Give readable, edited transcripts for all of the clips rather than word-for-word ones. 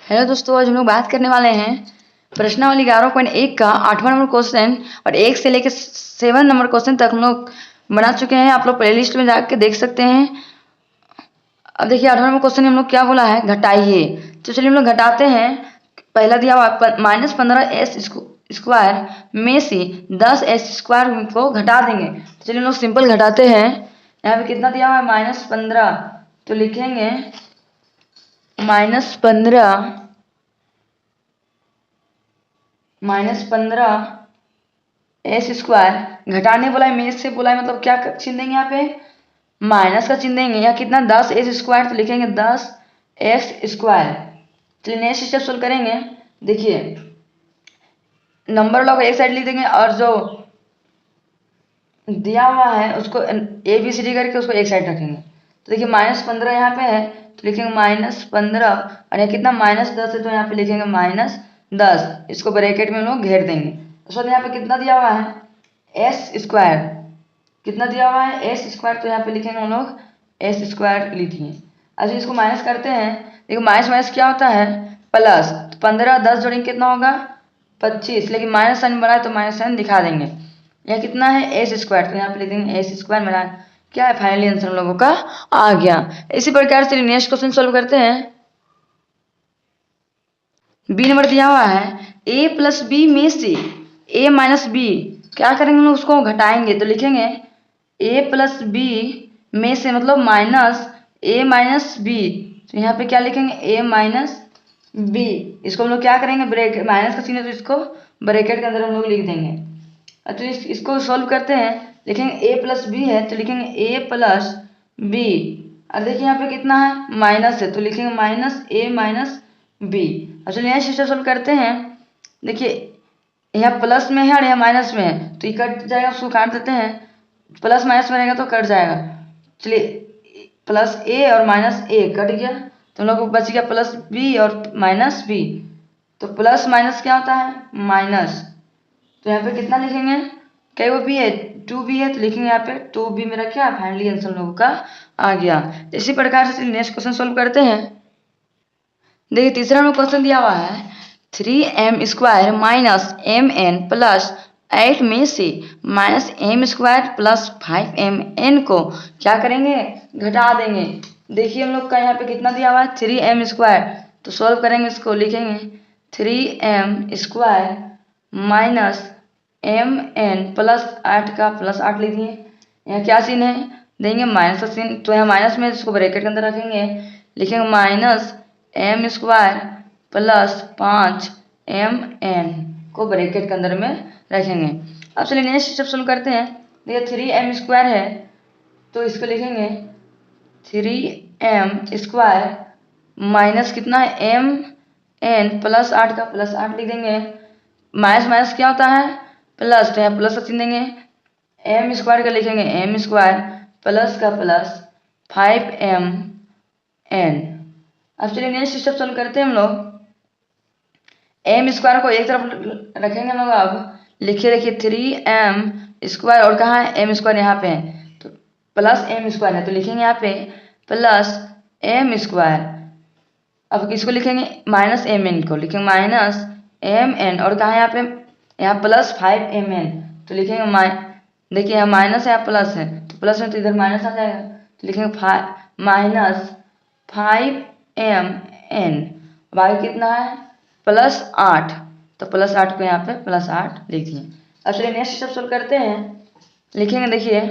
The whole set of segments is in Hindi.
हेलो दोस्तों, आज हम लोग बात करने वाले हैं प्रश्नावली 11.1 का 8वां नंबर क्वेश्चन और 1 से लेकर 7 नंबर क्वेश्चन तक हम लोग बना चुके हैं। आप लोग प्लेलिस्ट में जाकर देख सकते हैं। अब देखिए 8वां नंबर क्वेश्चन में हम लोग क्या बोला है, घटाइए। तो चलिए हम लोग घटाते हैं। पहला दिया हुआ -15s स्क्वायर में से 10s स्क्वायर को घटा देंगे। तो चलिए हम लोग सिंपल घटाते हैं। यहाँ पे कितना दिया हुआ है, -15, तो लिखेंगे -15 s स्क्वायर। घटाने बोला है, में से बोला है, मतलब क्या चिन्ह देंगे यहाँ पे, माइनस का चिन्ह देंगे। यहाँ कितना 10s स्क्वायर, तो लिखेंगे 10x स्क्वायर। चलिए नेक्स्ट स्टेप सोल्व करेंगे। देखिए नंबर वाला को एक साइड लिख देंगे और जो दिया हुआ है उसको ABCD करके उसको एक साइड रखेंगे। तो देखिए -15 यहाँ पे है, तो लिखेंगे -15 और यहाँ कितना -10 है, तो यहाँ पे लिखेंगे -10। इसको ब्रैकेट में हम लोग घेर देंगे। उसके बाद यहाँ पे कितना दिया हुआ है, s स्क्वायर। कितना दिया हुआ है, s स्क्वायर, तो यहाँ पे लिखेंगे हम लोग s स्क्वायर लिख दिए। अच्छा इसको माइनस करते हैं। देखिए माइनस माइनस क्या होता है, प्लस। तो 15 10 जोड़ेंगे कितना होगा, 25। लेकिन माइनस साइन बना है तो माइनस साइन दिखा देंगे। यह कितना है, एस स्क्वायर, तो यहाँ पे लिख देंगे एस स्क्वायर। मेरा क्या है, फाइनली आंसर हम लोगों का आ गया। इसी प्रकार से नेक्स्ट क्वेश्चन सॉल्व करते हैं। बी नंबर दिया हुआ है, a प्लस बी में से a माइनस बी, क्या करेंगे हम लोग, उसको घटाएंगे। तो लिखेंगे a प्लस बी में से, मतलब माइनस a माइनस बी। तो यहाँ पे क्या लिखेंगे, a माइनस बी। इसको हम लोग क्या करेंगे, ब्रैकेट, माइनस का चिन्ह है तो इसको ब्रैकेट के अंदर हम लोग लिख देंगे। तो इसको सॉल्व करते हैं। लिखेंगे a प्लस बी है, तो लिखेंगे a प्लस बी। और देखिए यहाँ पे कितना है, माइनस है, तो लिखेंगे -a माइनस बी। अब चलिए नेक्स्ट स्टेप सॉल्व करते हैं। देखिए यहाँ प्लस में है और यहाँ माइनस में है, तो ये कट जाएगा, उसको काट देते हैं। प्लस माइनस में रहेगा तो कट जाएगा। चलिए प्लस a और माइनस a कट गया, तो हम लोग को बच गया प्लस b और माइनस b। तो प्लस माइनस क्या होता है, माइनस। तो यहाँ पे कितना लिखेंगे, क्या वो b है, 2b है, तो लिखेंगे यहाँ पे 2b। मेरा क्या, फाइनली आंसर हम लोगों का आ गया। तो इसी प्रकार से नेक्स्ट क्वेश्चन सॉल्व करते हैं। देखिए तीसरा नंबर क्वेश्चन दिया हुआ है, 3m square minus mn plus 8 में से -m स्क्वायर प्लस 5mn को क्या करेंगे, घटा देंगे। देखिए हम लोग का यहाँ पे कितना दिया हुआ है, 3m स्क्वायर। तो सॉल्व करेंगे, इसको लिखेंगे 3m square minus mn plus 8 का प्लस 8 लिख दिए। यहाँ क्या चिन्ह है, देंगे माइनस का चिन्ह, तो यहाँ माइनस में इसको ब्रैकेट के अंदर रखेंगे। लिखेंगे minus m square plus 5mn को ब्रैकेट के अंदर में रखेंगे। अब चलिए नेक्स्ट स्टेप सोल्व करते हैं। देखिए 3m स्क्वायर है, तो इसको लिखेंगे 3m स्क्वायर माइनस कितना है, mn प्लस 8 का प्लस 8 लिख देंगे। माइनस माइनस क्या होता है, प्लस, तो यहाँ प्लस का चिन्ह देंगे। m स्क्वायर का लिखेंगे m स्क्वायर प्लस का प्लस 5mn। अब चलिए नेक्स्ट स्टेप सोल्व करते हैं हम लोग। m स्क्वायर को एक तरफ रखेंगे हम लोग। अब लिखिए, देखिए 3m स्क्वायर और कहाँ है, m स्क्वायर यहाँ पे है, तो प्लस m स्क्वायर है, तो लिखेंगे यहाँ पे प्लस m स्क्वायर। अब किसको लिखेंगे, माइनस mn को लिखेंगे माइनस mn और कहाँ है यहाँ पे, यहाँ प्लस 5mn, तो लिखेंगे देखिए यहाँ माइनस है, यहाँ प्लस है, तो प्लस में तो इधर माइनस आ जाएगा, तो लिखेंगे माइनस 5mn। बाकी कितना है, प्लस 8, तो प्लस 8 को यहाँ पे प्लस 8 लिख दिए। अब चलिए नेक्स्ट स्टेप सोल्व करते हैं। लिखेंगे देखिए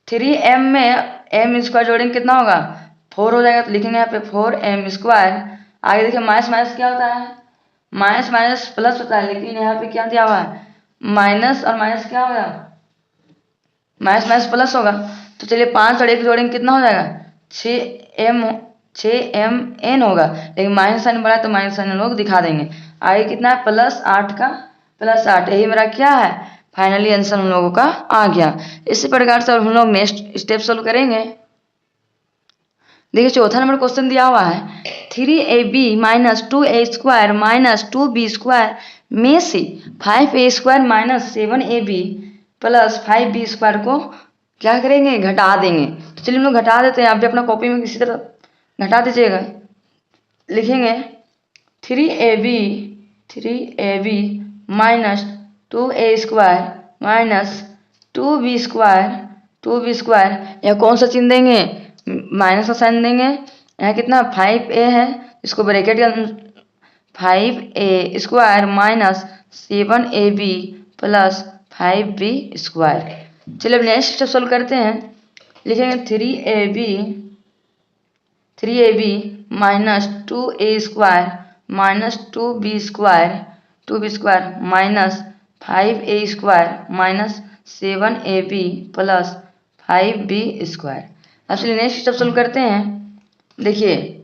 3m में m स्क्वायर जोड़ेंगे कितना होगा, 4 हो जाएगा, तो लिखेंगे यहाँ पे 4m स्क्वायर। आगे देखिए माइनस माइनस क्या होता है, माइनस माइनस प्लस होता है, लेकिन यहाँ पे क्या दिया हुआ है, माइनस और माइनस क्या होगा, माइनस माइनस प्लस होगा। तो चलिए 5 और 1 जोड़ेंगे कितना हो जाएगा, 6mn होगा, लेकिन माइनस साइन बड़ा है तो माइनस साइन हम लोग दिखा देंगे। आगे कितना है, प्लस 8 का प्लस 8, यही मेरा क्या है, फाइनली आंसर हम लोगों का आ गया। इसी प्रकार से हम लोग नेक्स्ट स्टेप सोल्व करेंगे। देखिए चौथा नंबर क्वेश्चन दिया हुआ है, 3ab minus 2a square minus 2b square में से 5a square minus 7ab plus 5b square को क्या करेंगे, घटा देंगे। तो चलिए हम लोग घटा देते हैं। आप भी अपना कॉपी में किसी तरह घटा दीजिएगा। लिखेंगे 3ab minus 2a² minus 2b², यहाँ कौन सा चिन्ह देंगे, माइनस का साइन देंगे। यहाँ कितना 5a है, इसको ब्रैकेट के 5a² minus 7ab plus 5b²। चलिए अब नेक्स्ट स्टेप सोल्व करते हैं। लिखेंगे 3ab minus 2a² minus 2b² minus 5a² minus 7ab plus 5b²। अब चलिए नेक्स्ट स्टेप सोल्व करते हैं। देखिए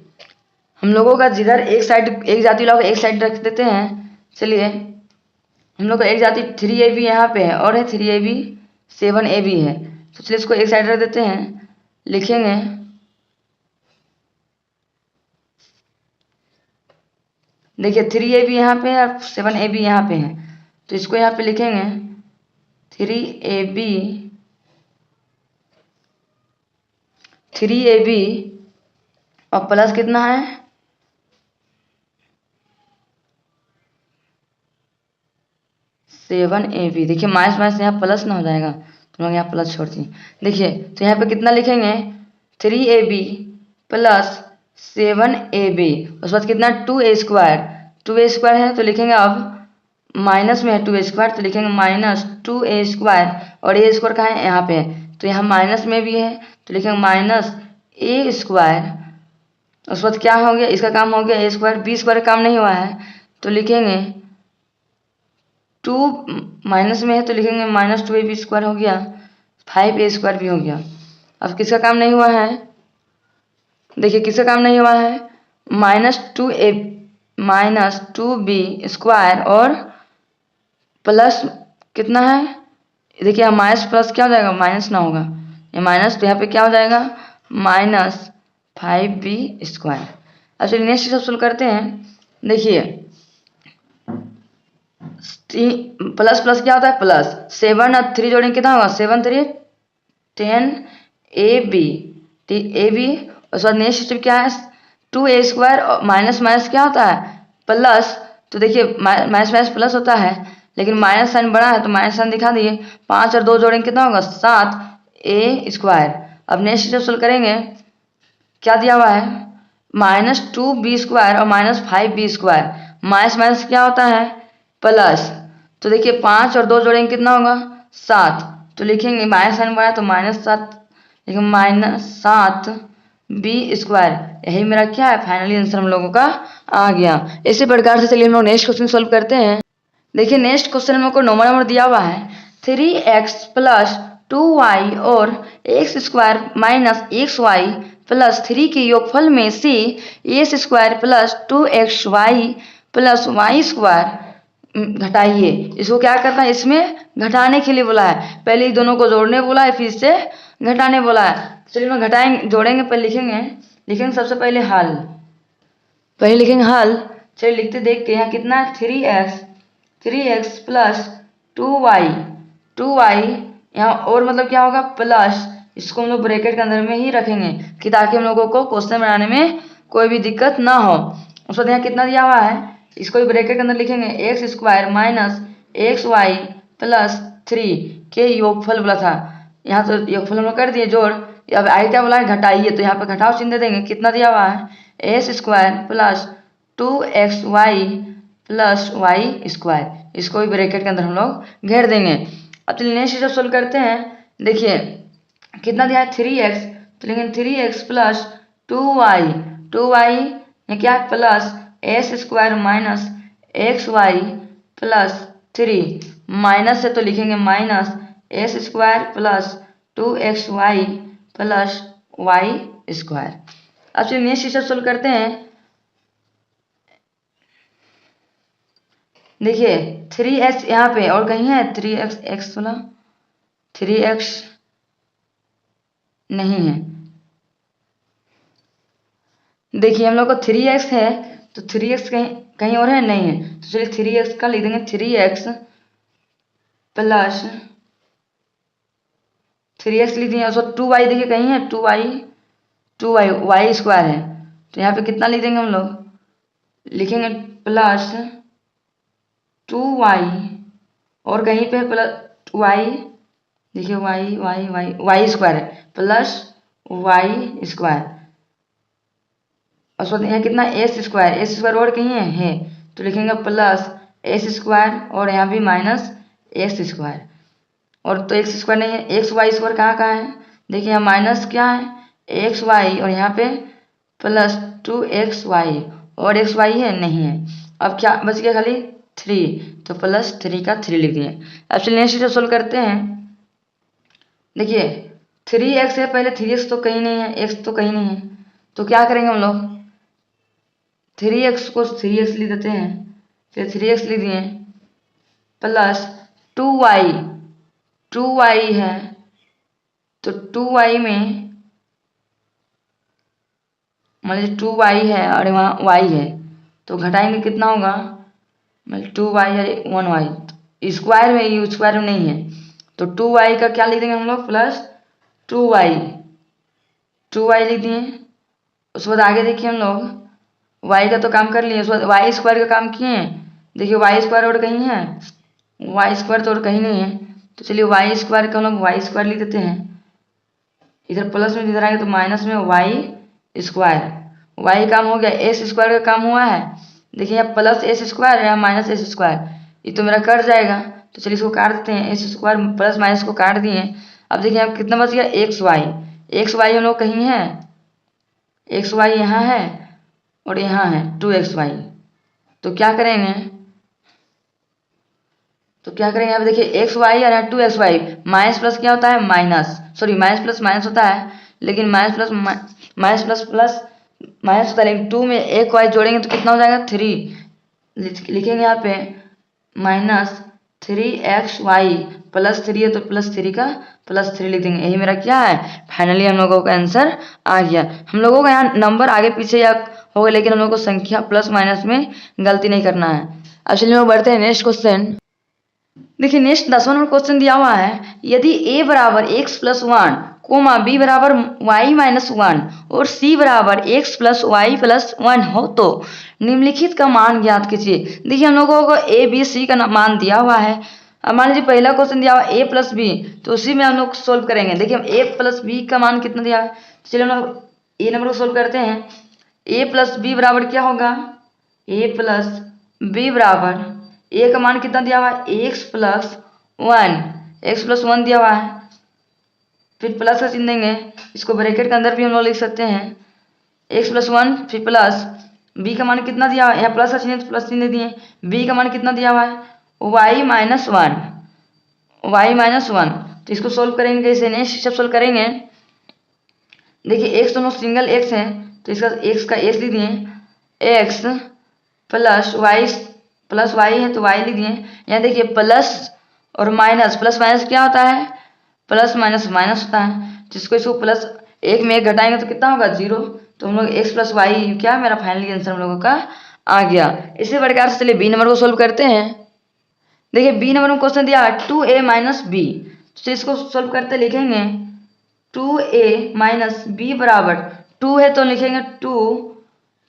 हम लोगों का जिधर एक साइड एक जाति लोग एक साइड रख देते हैं। चलिए हम लोग का एक जाति 3ab यहाँ पे है और है 3ab 7ab है, तो चलिए इसको एक साइड रख देते हैं। लिखेंगे देखिए 3ab यहाँ पे है और 7ab यहाँ पे है, तो इसको यहाँ पे लिखेंगे 3ab और प्लस कितना है 7ab। देखिए माइनस माइनस यहाँ प्लस ना हो जाएगा, तो लोग यहाँ प्लस छोड़ दिए। देखिए तो यहाँ पे कितना लिखेंगे 3ab प्लस 7ab, उसके बाद कितना 2a² है, तो लिखेंगे अब माइनस में है 2a², तो लिखेंगे माइनस 2a² और a² कहाँ है यहाँ पे है, तो यहाँ माइनस में भी है, तो लिखेंगे माइनस a²। उसके बाद क्या हो गया, इसका काम हो गया a² b² काम नहीं हुआ है, तो लिखेंगे 2 माइनस में है, तो लिखेंगे माइनस 2ab² हो गया, 5a² भी हो गया। अब किसका काम नहीं हुआ है, देखिए किसका काम नहीं हुआ है, माइनस 2b² और प्लस कितना है, देखिए यहाँ माइनस प्लस क्या हो जाएगा, माइनस ना होगा, ये माइनस, तो यहाँ पे क्या हो जाएगा माइनस 5b²। अब चलिए नेक्स्ट स्टेप सोल्व करते हैं। देखिए प्लस प्लस क्या होता है प्लस, 7 और 3 जोड़ेंगे कितना होगा 7 3 10ab, उसके बाद नेक्स्ट स्टेप क्या है 2a² और माइनस माइनस क्या होता है प्लस, तो देखिए माइनस माइनस प्लस होता है, लेकिन माइनस साइन बड़ा है तो माइनस साइन दिखा दिए। 5 और 2 जोड़ेंगे कितना होगा 7a²। अब नेक्स्ट स्टेप सोल्व करेंगे, क्या दिया हुआ है माइनस 2b² और माइनस 5b², माइनस माइनस क्या होता है प्लस, तो देखिए 5 और 2 जोड़ेंगे कितना होगा 7, तो लिखेंगे माइनस साइन बड़ा है तो -7, लेकिन -7b²। यही मेरा क्या है फाइनली आंसर हम लोगों का आ गया। इसी प्रकार से चलिए हम लोग नेक्स्ट क्वेश्चन सोल्व करते हैं। देखिए नेक्स्ट क्वेश्चन में को नंबर दिया हुआ है 3x प्लस 2y और x² माइनस xy प्लस 3 के योगफल में से a² plus 2xy plus y² घटाइए। इसको क्या करना है, इसमें घटाने के लिए बोला है, पहले ही दोनों को जोड़ने बोला है, फिर से घटाने बोला है। चलिए हम घटाएंगे जोड़ेंगे, पहले लिखेंगे सबसे पहले हल, पहले लिखेंगे हल। चलिए लिखते देख के, यहाँ कितना है 3x प्लस 2y यहाँ और मतलब क्या होगा प्लस, इसको हम लोग ब्रैकेट के अंदर में ही रखेंगे कि ताकि हम लोगों को क्वेश्चन बनाने में कोई भी दिक्कत ना हो। उसके बाद यहाँ कितना दिया हुआ है, इसको भी ब्रैकेट के अंदर लिखेंगे x² माइनस xy प्लस 3 के योगफल बोला था, यहाँ तो योगफल हम लोग कर दिए जोड़। अब आई क्या बोला है घटाइए, तो यहाँ पर घटाओ चिन्ह दे देंगे। कितना दिया हुआ है a² plus 2xy plus y², इसको भी ब्रैकेट के अंदर हम लोग घेर देंगे। अब चलिए नेक्स्ट स्टेप सोल्व करते हैं। देखिए कितना दिया है 3x, तो लेकिन 3x प्लस 2y ये क्या है plus s² minus xy plus 3, minus है तो लिखेंगे minus s² plus 2xy plus y²। अब चलिए नेक्स्ट स्टेप सोल्व करते हैं। देखिए 3x यहाँ पे और कहीं है 3x वाला, 3x नहीं है। देखिए हम लोग को 3x है तो 3x कहीं और है नहीं है, तो चलिए 3x का लिख देंगे 3x प्लस 3x लिख दिए। उसको 2y देखिए कहीं है 2y y² है, तो यहाँ पे कितना लिख देंगे हम लोग लिखेंगे प्लस 2y और कहीं पे प्लस y, देखिए Y Y Y Y square है प्लस वाई स्क्वायर, और उसके बाद यहाँ कितना एस स्क्वायर और कहीं है तो लिखेंगे प्लस एस स्क्वायर और यहाँ भी माइनस एक्स स्क्वायर, और तो एक्स स्क्वायर नहीं है, एक्स वाई स्क्वायर कहाँ है, देखिए यहाँ माइनस क्या है एक्स वाई और यहाँ पे प्लस 2xy और एक्स वाई है नहीं है। अब क्या बच गया खाली 3, तो प्लस 3 का 3 लिख दिए। अब चलिए नेक्स्ट सोल्व करते हैं। देखिए 3x है, पहले 3x तो कहीं नहीं है, x तो कहीं नहीं है, तो क्या करेंगे हम लोग 3x को 3x लिख देते हैं, फिर 3x लिख दिए प्लस 2y है तो 2y में मान लीजिए 2y है और वहाँ y है तो घटाएंगे कितना होगा, मतलब 2y है 1y, स्क्वायर में ये स्क्वायर में नहीं है तो 2y का क्या लिख देंगे हम लोग प्लस 2y लिख दिए। उसके बाद आगे देखिए हम लोग y का तो काम कर लिए, उसके बाद वाई स्क्वायर का काम किए हैं, देखिए वाई स्क्वायर और कहीं है, वाई स्क्वायर तो और कहीं नहीं है, तो चलिए वाई स्क्वायर का हम लोग वाई स्क्वायर लिख देते हैं, इधर प्लस में इधर आएगा तो माइनस में वाई स्क्वायर, वाई काम हो गया, एस स्क्वायर का काम हुआ है, देखिए यहाँ प्लस एस स्क्वायर या माइनस एस स्क्वायर, ये तो मेरा कट जाएगा, तो चलिए इसको काट देते हैं, एस स्क्वायर प्लस माइनस को काट दिए। अब देखिए यहाँ कितना बच गया एक्स वाई हम लोग कहीं है, एक्स वाई यहाँ है और यहाँ है 2xy, तो क्या करेंगे अब देखिए एक्स वाई और 2xy, माइनस प्लस क्या होता है minus, sorry minus plus minus होता है, लेकिन माइनस प्लस माइनस होता है, लेकिन 2 में एक वाई जोड़ेंगे तो कितना हो जाएगा 3, लिखेंगे यहाँ पे माइनस 3xy प्लस 3 है तो प्लस 3 का प्लस 3 लिख देंगे। यही मेरा क्या है फाइनली हम लोगों का आंसर आ गया। हम लोगों का यहाँ नंबर आगे पीछे या होगा, लेकिन हम लोग को संख्या प्लस माइनस में गलती नहीं करना है। अब चलिए हम बढ़ते हैं नेक्स्ट क्वेश्चन। देखिए नेक्स्ट 10वां नंबर क्वेश्चन दिया हुआ है, यदि a बराबर x प्लस 1 कोमा b बराबर y माइनस 1 और c बराबर x प्लस वाई प्लस 1 हो तो निम्नलिखित का मान ज्ञात कीजिए। देखिए हम लोगों को a b c का मान दिया हुआ है। अब मान लीजिए पहला क्वेश्चन दिया हुआ a प्लस बी, तो उसी में हम लोग सोल्व करेंगे। देखिए हम a प्लस बी का मान कितना दिया है, चलिए हम लोग ए नंबर को सोल्व करते हैं। a प्लस बी बराबर क्या होगा, a प्लस बी बराबर a का मान कितना दिया हुआ है x प्लस 1 दिया हुआ है, फिर प्लस का चिन्ह देंगे, इसको ब्रैकेट के अंदर भी हम लोग लिख सकते हैं x प्लस 1, फिर प्लस b का मान कितना दिया हुआ है, यहाँ प्लस का चिन्ह तो प्लस चिन्ह दिए, b का मान कितना दिया हुआ है y माइनस 1, तो इसको सोल्व करेंगे कैसे, नेक्स्ट स्टेप सोल्व करेंगे। देखिए x दोनों सिंगल x है तो इसका x का s लिख दिए, x प्लस y है तो y लिख दिए। यहाँ देखिए प्लस और माइनस, प्लस माइनस क्या होता है प्लस माइनस माइनस होता है, जिसको इसको प्लस एक में एक घटाएंगे तो कितना होगा 0, तो हम लोग x प्लस वाई क्या मेरा फाइनली आंसर हम लोगों का आ गया। इसी प्रकार से चलिए बी नंबर को सोल्व करते हैं। देखिए बी नंबर में क्वेश्चन दिया 2a माइनस बी, तो इसको सोल्व करते लिखेंगे 2a माइनस बी बराबर 2 है तो लिखेंगे 2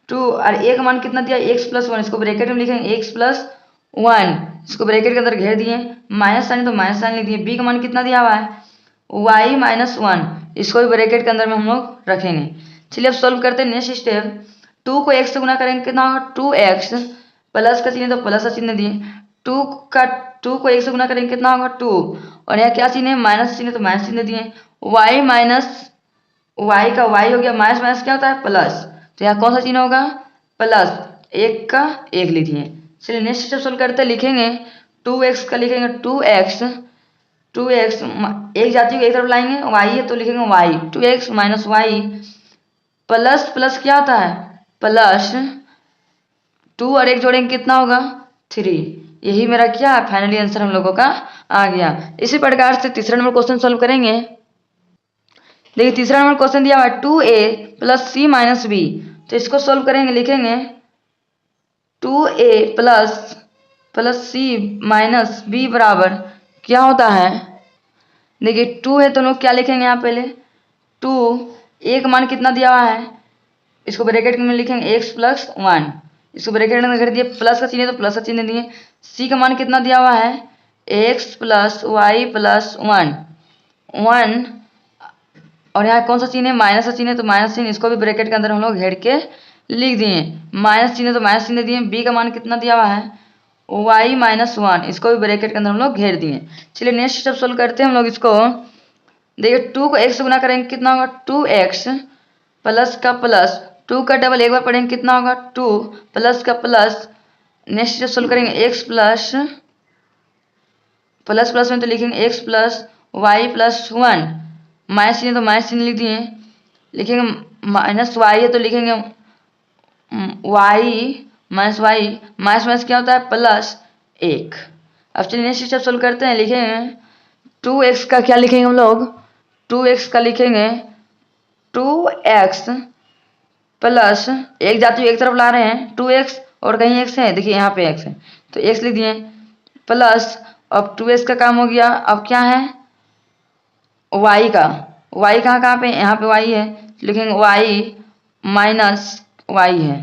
और a का मान कितना दिया x प्लस 1, इसको ब्रैकेट में लिखेंगे x प्लस 1, इसको ब्रैकेट के अंदर घेर दिए, माइनस साइन तो माइनस साइन लिख दिए। b का मान कितना दिया हुआ है y माइनस 1, इसको भी ब्रैकेट के अंदर में हम लोग रखेंगे। चलिए अब सोल्व करते हैं नेक्स्ट स्टेप। 2 को x से गुना करेंगे कितना होगा 2x, प्लस का चिन्ह तो प्लस का चिन्ह दिए, 2 को 1 से गुना करेंगे कितना होगा 2, और यहाँ क्या चिन्ह है माइनस चिन्ह तो माइनस चिन्ह दिए, y माइनस y का y हो गया, माइनस माइनस क्या होता है प्लस, तो यहाँ कौन सा चिन्ह होगा प्लस, 1 का 1 लिखिए। चलिए नेक्स्ट स्टेप सोल्व करते लिखेंगे 2x का लिखेंगे 2x एक जाति को एक तरफ लाएंगे, y है तो लिखेंगे y 2x minus Y plus plus क्या होता है प्लस 2 और 1 जोड़ेंगे कितना होगा 3। यही मेरा क्या है फाइनली आंसर हम लोगों का आ गया। इसी प्रकार से तीसरा नंबर क्वेश्चन सोल्व करेंगे। देखिए तीसरा नंबर क्वेश्चन दिया हुआ है 2a प्लस सी माइनस बी, तो इसको सोल्व करेंगे लिखेंगे 2a प्लस सी माइनस बी बराबर क्या होता है। देखिए 2 है तो लोग क्या लिखेंगे यहाँ पहले 2 a का मान कितना दिया हुआ है, इसको ब्रैकेट में लिखेंगे x प्लस 1, इसको ब्रैकेट में कर दिए, प्लस का चिन्ह है तो प्लस का चिन्ह दिए। सी का मान कितना दिया हुआ है, एक्स प्लस वाई प्लस 1 और यहाँ कौन सा चिन्ह है, माइनस का चिन्ह है तो माइनस चिन्ह, इसको भी ब्रैकेट के अंदर हम लोग घेर के लिख दिए। माइनस चिन्ह है तो माइनस चिन्ह दिए। बी का मान कितना दिया हुआ है, y माइनस 1, इसको भी ब्रैकेट के अंदर हम लोग घेर दिए। चलिए नेक्स्ट स्टेप सोल्व करते हैं हम लोग इसको। देखिए 2 को x से गुना करेंगे कितना होगा, 2x प्लस का प्लस 2 का डबल एक बार पढ़ेंगे कितना होगा, 2 प्लस का प्लस। नेक्स्ट स्टेप सोल्व करेंगे x प्लस प्लस में तो लिखेंगे x plus Y plus 1, minus चिन्ह तो माइनस चिन्ह लिख दिए। लिखेंगे माइनस y है तो लिखेंगे y minus Y, minus minus क्या होता है, प्लस 1। अब चलिए नेक्स्ट स्टेप सोल्व करते हैं। लिखेंगे 2x का क्या लिखेंगे हम लोग, 2x का लिखेंगे 2x प्लस, एक जाती एक तरफ ला रहे हैं 2x और कहीं x है, देखिए यहाँ पे x है तो x लिख दिए प्लस। अब 2x का काम हो गया, अब क्या है y का, y कहाँ पे, यहाँ पे y है, लिखेंगे y माइनस y है।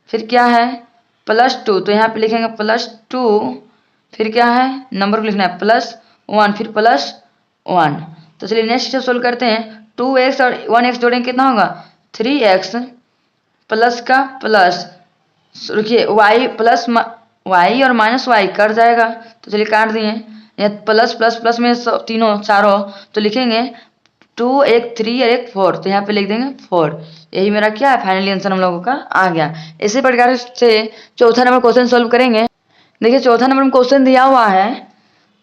फिर क्या है +2, तो यहाँ पे लिखेंगे +2, फिर क्या है नंबर को लिखना है +1, फिर +1। तो चलिए नेक्स्ट स्टेप सोल्व करते हैं। 2x और 1x जोड़ेंगे कितना होगा, 3x प्लस का प्लस, रुकिए y प्लस y और माइनस y कट जाएगा तो चलिए काट दिए। यहाँ प्लस प्लस प्लस में तीनों चारों, तो लिखेंगे 2 एक 3 और एक 4, तो यहाँ पे लिख देंगे 4। यही मेरा क्या है फाइनली आंसर हम लोगों का आ गया। इसी प्रकार से चौथा नंबर क्वेश्चन सोल्व करेंगे। देखिए चौथा नंबर में क्वेश्चन दिया हुआ है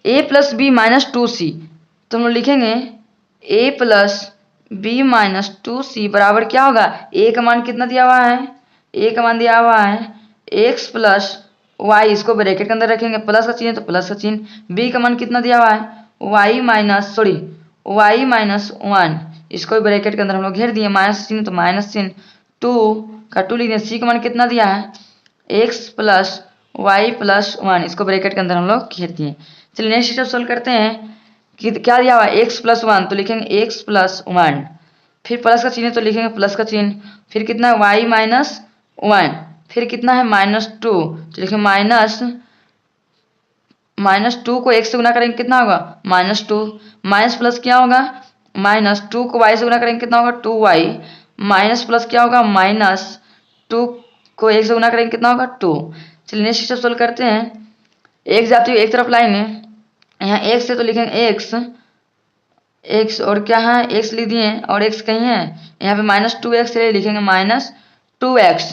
a plus B minus 2c, तो हम लोग लिखेंगे a plus B minus 2c बराबर क्या होगा, a का मान कितना दिया हुआ है, a का मान दिया हुआ है x प्लस y, इसको ब्रैकेट के अंदर रखेंगे, प्लस का चिन्ह तो प्लस का चिन्ह। b का मान कितना दिया हुआ है y माइनस 1, इसको भी ब्रैकेट के अंदर हम लोग घेर दिए, माइनस चिन्ह तो माइनस चिन्ह, 2 का 2 लिख दिए। c का मान कितना दिया है x प्लस वाई प्लस 1, इसको ब्रैकेट के अंदर हम लोग घेर दिए। चलिए नेक्स्ट स्टेप सोल्व करते हैं कि क्या दिया हुआ है x प्लस 1, तो लिखेंगे x प्लस 1, फिर प्लस का चिन्ह तो लिखेंगे प्लस का चिन्ह, फिर कितना है y माइनस 1, फिर कितना है -2, तो लिखेंगे -2 को x से गुना करेंगे कितना होगा -2, माइनस प्लस क्या होगा -2 को y से गुना करेंगे कितना होगा 2y, माइनस प्लस क्या होगा -2 को x से गुना करेंगे कितना होगा 2। चलिए नेक्स्ट स्टेप सोल्व करते हैं। x जाती है एक तरफ लाएंगे, यहाँ x है तो लिखेंगे x और क्या है x लिख दिए और x कहीं है, यहाँ पे -2x है, लिखेंगे -2x।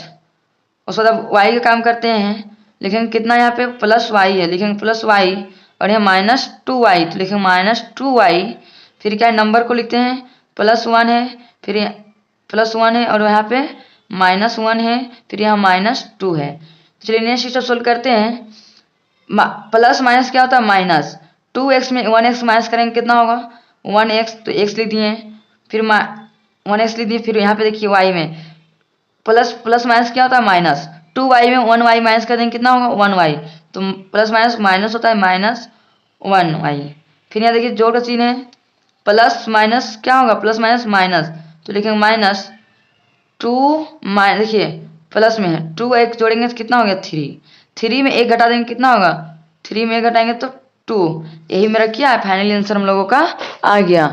उसके बाद y का काम करते हैं, लिखेंगे कितना यहाँ पे +y है, लिखेंगे +y और यहाँ -2y, तो लिखेंगे -2y। फिर क्या है नंबर को लिखते हैं +1 है, फिर +1 है और यहाँ पे -1 है, फिर यहाँ -2 है। चलिए नेक्स्ट स्टेप सोल्व करते हैं। प्लस माइनस क्या होता है माइनस, 2x में 1x माइनस करेंगे कितना होगा 1x, तो x लिख दिए, फिर 1x लिख दिए, फिर यहाँ पे देखिए y में प्लस माइनस क्या होता है माइनस, 2y में 1y माइनस कर देंगे कितना होगा 1y, तो प्लस माइनस माइनस होता है -1y। फिर यहाँ देखिए जोड़ का चिन्ह है, प्लस माइनस क्या होगा प्लस माइनस माइनस, तो लिखेंगे -2 देखिए प्लस में है 2 एक जोड़ेंगे तो कितना हो गया 3 में 1 घटा देंगे कितना होगा 3 में 1 घटाएंगे तो 2। यही मेरा क्या है फाइनली आंसर हम लोगों का आ गया।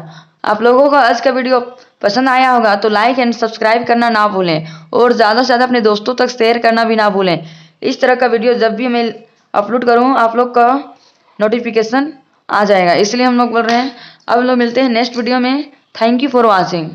आप लोगों को आज का वीडियो पसंद आया होगा तो लाइक एंड सब्सक्राइब करना ना भूलें और ज़्यादा से ज़्यादा अपने दोस्तों तक शेयर करना भी ना भूलें। इस तरह का वीडियो जब भी मैं अपलोड करूँ आप लोग का नोटिफिकेशन आ जाएगा, इसलिए हम लोग बोल रहे हैं। अब लोग मिलते हैं नेक्स्ट वीडियो में। Thank you for watching.